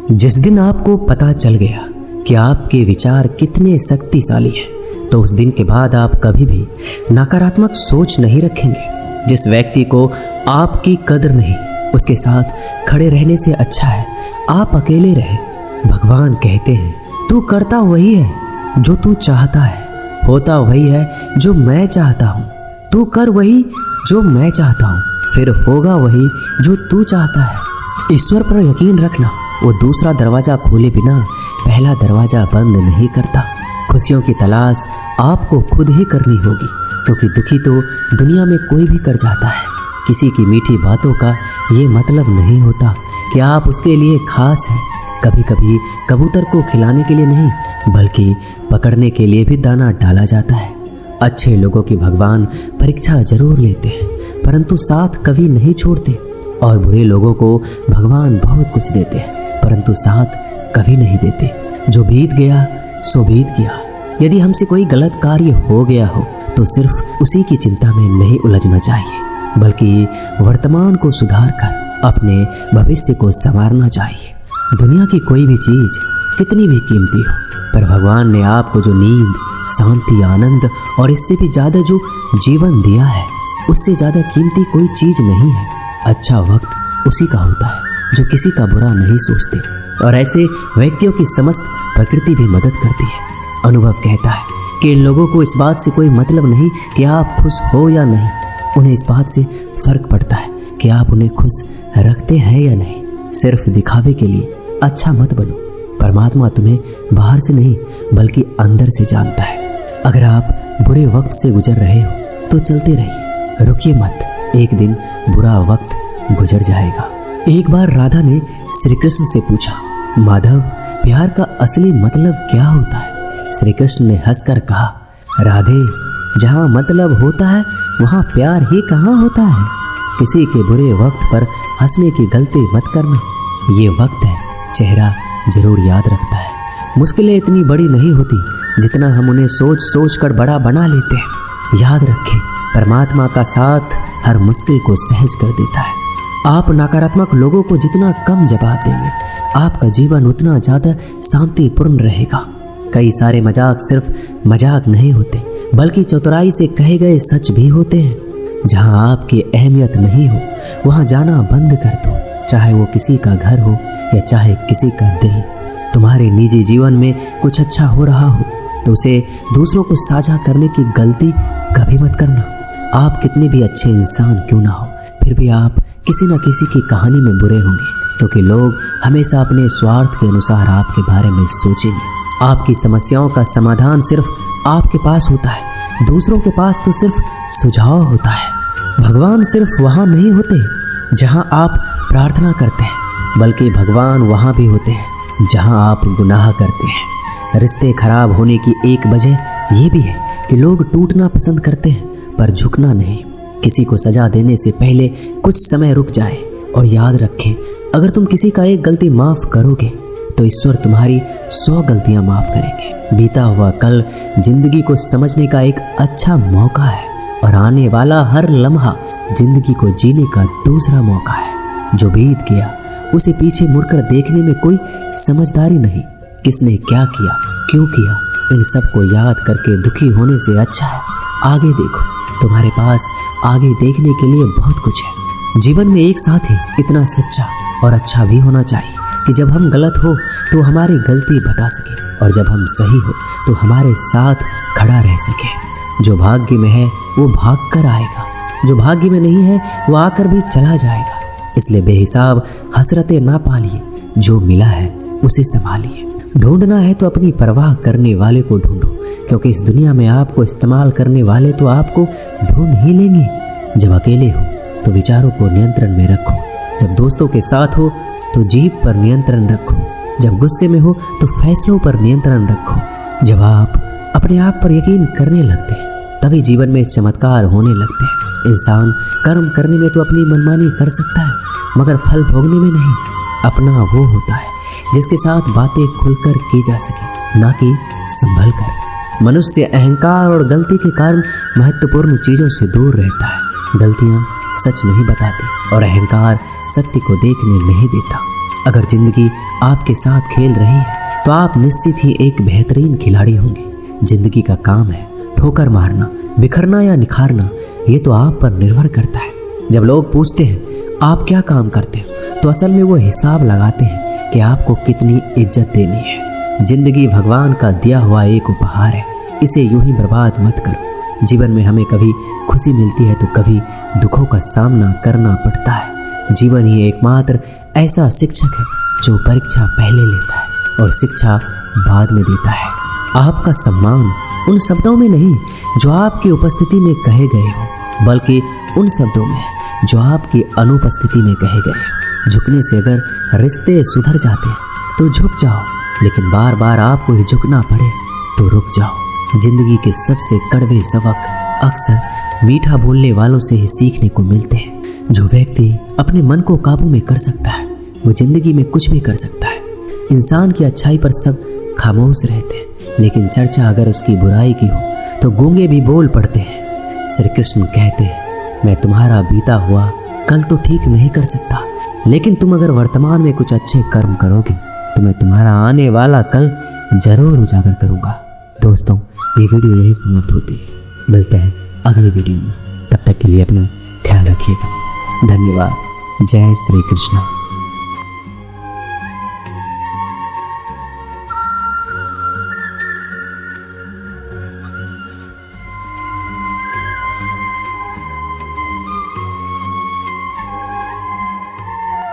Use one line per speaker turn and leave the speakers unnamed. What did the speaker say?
जिस दिन आपको पता चल गया कि आपके विचार कितने शक्तिशाली हैं, तो उस दिन के बाद आप कभी भी नकारात्मक सोच नहीं रखेंगे। जिस व्यक्ति को आपकी कदर नहीं, उसके साथ खड़े रहने से अच्छा है आप अकेले रहें। भगवान कहते हैं, तू करता वही है जो तू चाहता है, होता वही है जो मैं चाहता हूँ। तू कर वही जो मैं चाहता हूँ, फिर होगा वही जो तू चाहता है। ईश्वर पर यकीन रखना, वो दूसरा दरवाजा खोले बिना पहला दरवाजा बंद नहीं करता। खुशियों की तलाश आपको खुद ही करनी होगी, क्योंकि दुखी तो दुनिया में कोई भी कर जाता है। किसी की मीठी बातों का ये मतलब नहीं होता कि आप उसके लिए खास हैं। कभी कभी कबूतर को खिलाने के लिए नहीं, बल्कि पकड़ने के लिए भी दाना डाला जाता है। अच्छे लोगों की भगवान परीक्षा जरूर लेते हैं, परंतु साथ कभी नहीं छोड़ते। और बुरे लोगों को भगवान बहुत कुछ देते हैं, परंतु साथ कभी नहीं देते। जो बीत गया सो बीत गया। यदि हमसे कोई गलत कार्य हो गया हो तो सिर्फ उसी की चिंता में नहीं उलझना चाहिए, बल्कि वर्तमान को सुधार कर अपने भविष्य को संवारना चाहिए। दुनिया की कोई भी चीज कितनी भी कीमती हो, पर भगवान ने आपको जो नींद, शांति, आनंद और इससे भी ज्यादा जो जीवन दिया है, उससे ज्यादा कीमती कोई चीज नहीं है। अच्छा वक्त उसी का होता है जो किसी का बुरा नहीं सोचते, और ऐसे व्यक्तियों की समस्त प्रकृति भी मदद करती है। अनुभव कहता है कि इन लोगों को इस बात से कोई मतलब नहीं कि आप खुश हो या नहीं, उन्हें इस बात से फर्क पड़ता है कि आप उन्हें खुश रखते हैं या नहीं। सिर्फ दिखावे के लिए अच्छा मत बनो। परमात्मा तुम्हें बाहर से नहीं बल्कि अंदर से जानता है। अगर आप बुरे वक्त से गुजर रहे हो तो चलते रहिए, रुकिए मत। एक दिन बुरा वक्त गुजर जाएगा। एक बार राधा ने श्री कृष्ण से पूछा, माधव, प्यार का असली मतलब क्या होता है? श्री कृष्ण ने हंसकर कहा, राधे, जहाँ मतलब होता है वहाँ प्यार ही कहाँ होता है। किसी के बुरे वक्त पर हंसने की गलती मत करना। ये वक्त है, चेहरा जरूर याद रखता है। मुश्किलें इतनी बड़ी नहीं होती जितना हम उन्हें सोच सोच कर बड़ा बना लेते हैं। याद रखें, परमात्मा का साथ हर मुश्किल को सहज कर देता है। आप नकारात्मक लोगों को जितना कम जवाब देंगे, आपका जीवन उतना ज़्यादा शांतिपूर्ण रहेगा। कई सारे मजाक सिर्फ मजाक नहीं होते, बल्कि चतुराई से कहे गए सच भी होते हैं। जहां आपकी अहमियत नहीं हो वहां जाना बंद कर दो, चाहे वो किसी का घर हो या चाहे किसी का दिल। तुम्हारे निजी जीवन में कुछ अच्छा हो रहा हो तो उसे दूसरों को साझा करने की गलती कभी मत करना। आप कितने भी अच्छे इंसान क्यों ना हो, फिर भी आप किसी न किसी की कहानी में बुरे होंगे, क्योंकि लोग हमेशा अपने स्वार्थ के अनुसार आपके बारे में सोचेंगे। आपकी समस्याओं का समाधान सिर्फ आपके पास होता है, दूसरों के पास तो सिर्फ सुझाव होता है। भगवान सिर्फ वहाँ नहीं होते जहाँ आप प्रार्थना करते हैं, बल्कि भगवान वहाँ भी होते हैं जहाँ आप गुनाह करते हैं। रिश्ते खराब होने की एक वजह ये भी है कि लोग टूटना पसंद करते हैं पर झुकना नहीं। किसी को सजा देने से पहले कुछ समय रुक जाए और याद रखें, अगर तुम किसी का एक गलती माफ करोगे तो ईश्वर तुम्हारी 100 गलतियां माफ करेंगे। बीता हुआ कल जिंदगी को समझने का एक अच्छा मौका है, और आने वाला हर लम्हा जिंदगी को जीने का दूसरा मौका है। जो बीत गया उसे पीछे मुड़कर देखने में कोई समझदारी नहीं। किसने क्या किया, क्यों किया, इन सब को याद करके दुखी होने से अच्छा है आगे देखो। तुम्हारे पास आगे देखने के लिए बहुत कुछ है। जीवन में एक साथी इतना सच्चा और अच्छा भी होना चाहिए कि जब हम गलत हो तो हमारी गलती बता सके, और जब हम सही हो तो हमारे साथ खड़ा रह सके। जो भाग्य में है वो भाग कर आएगा, जो भाग्य में नहीं है वो आकर भी चला जाएगा। इसलिए बेहिसाब हसरतें ना पालिए, जो मिला है उसे संभालिए। ढूंढना है तो अपनी परवाह करने वाले को ढूंढो, क्योंकि इस दुनिया में आपको इस्तेमाल करने वाले तो आपको ढूंढ ही लेंगे। जब अकेले हो तो विचारों को नियंत्रण में रखो, जब दोस्तों के साथ हो तो जीभ पर नियंत्रण रखो, जब गुस्से में हो तो फैसलों पर नियंत्रण रखो। जब आप अपने आप पर यकीन करने लगते हैं तभी जीवन में चमत्कार होने लगते हैं। इंसान कर्म करने में तो अपनी मनमानी कर सकता है, मगर फल भोगने में नहीं। अपना वो होता है जिसके साथ बातें खुलकर की जा सके, ना कि संभल कर। मनुष्य अहंकार और गलती के कारण महत्वपूर्ण चीजों से दूर रहता है। गलतियां सच नहीं बताती और अहंकार सत्य को देखने नहीं देता। अगर जिंदगी आपके साथ खेल रही है तो आप निश्चित ही एक बेहतरीन खिलाड़ी होंगे। जिंदगी का काम है ठोकर मारना, बिखरना या निखारना, ये तो आप पर निर्भर करता है। जब लोग पूछते हैं आप क्या काम करते हो, तो असल में वो हिसाब लगाते हैं कि आपको कितनी इज्जत देनी है। जिंदगी भगवान का दिया हुआ एक उपहार है, इसे यूं ही बर्बाद मत करो। जीवन में हमें कभी खुशी मिलती है तो कभी दुखों का सामना करना पड़ता है। जीवन ही एकमात्र ऐसा शिक्षक है जो परीक्षा पहले लेता है और शिक्षा बाद में देता है। आपका सम्मान उन शब्दों में नहीं जो आपकी उपस्थिति में कहे गए हो, बल्कि उन शब्दों में जो आपकी अनुपस्थिति में कहे गए। झुकने से अगर रिश्ते सुधर जाते हैं तो झुक जाओ, लेकिन बार बार आपको ही झुकना पड़े तो रुक जाओ। जिंदगी के सबसे कड़वे सबक अक्सर मीठा बोलने वालों से ही सीखने को मिलते हैं। जो व्यक्ति अपने मन को काबू में कर सकता है वो जिंदगी में कुछ भी कर सकता है। इंसान की अच्छाई पर सब खामोश रहते हैं, लेकिन चर्चा अगर उसकी बुराई की हो तो गूंगे भी बोल पड़ते हैं। श्री कृष्ण कहते हैं, मैं तुम्हारा बीता हुआ कल तो ठीक नहीं कर सकता, लेकिन तुम अगर वर्तमान में कुछ अच्छे कर्म करोगे तो मैं तुम्हारा आने वाला कल जरूर उजागर करूंगा। दोस्तों, ये वीडियो यही समाप्त होती है। मिलते हैं अगली वीडियो में, तब तक के लिए अपना ख्याल रखिएगा। धन्यवाद। जय श्री कृष्ण।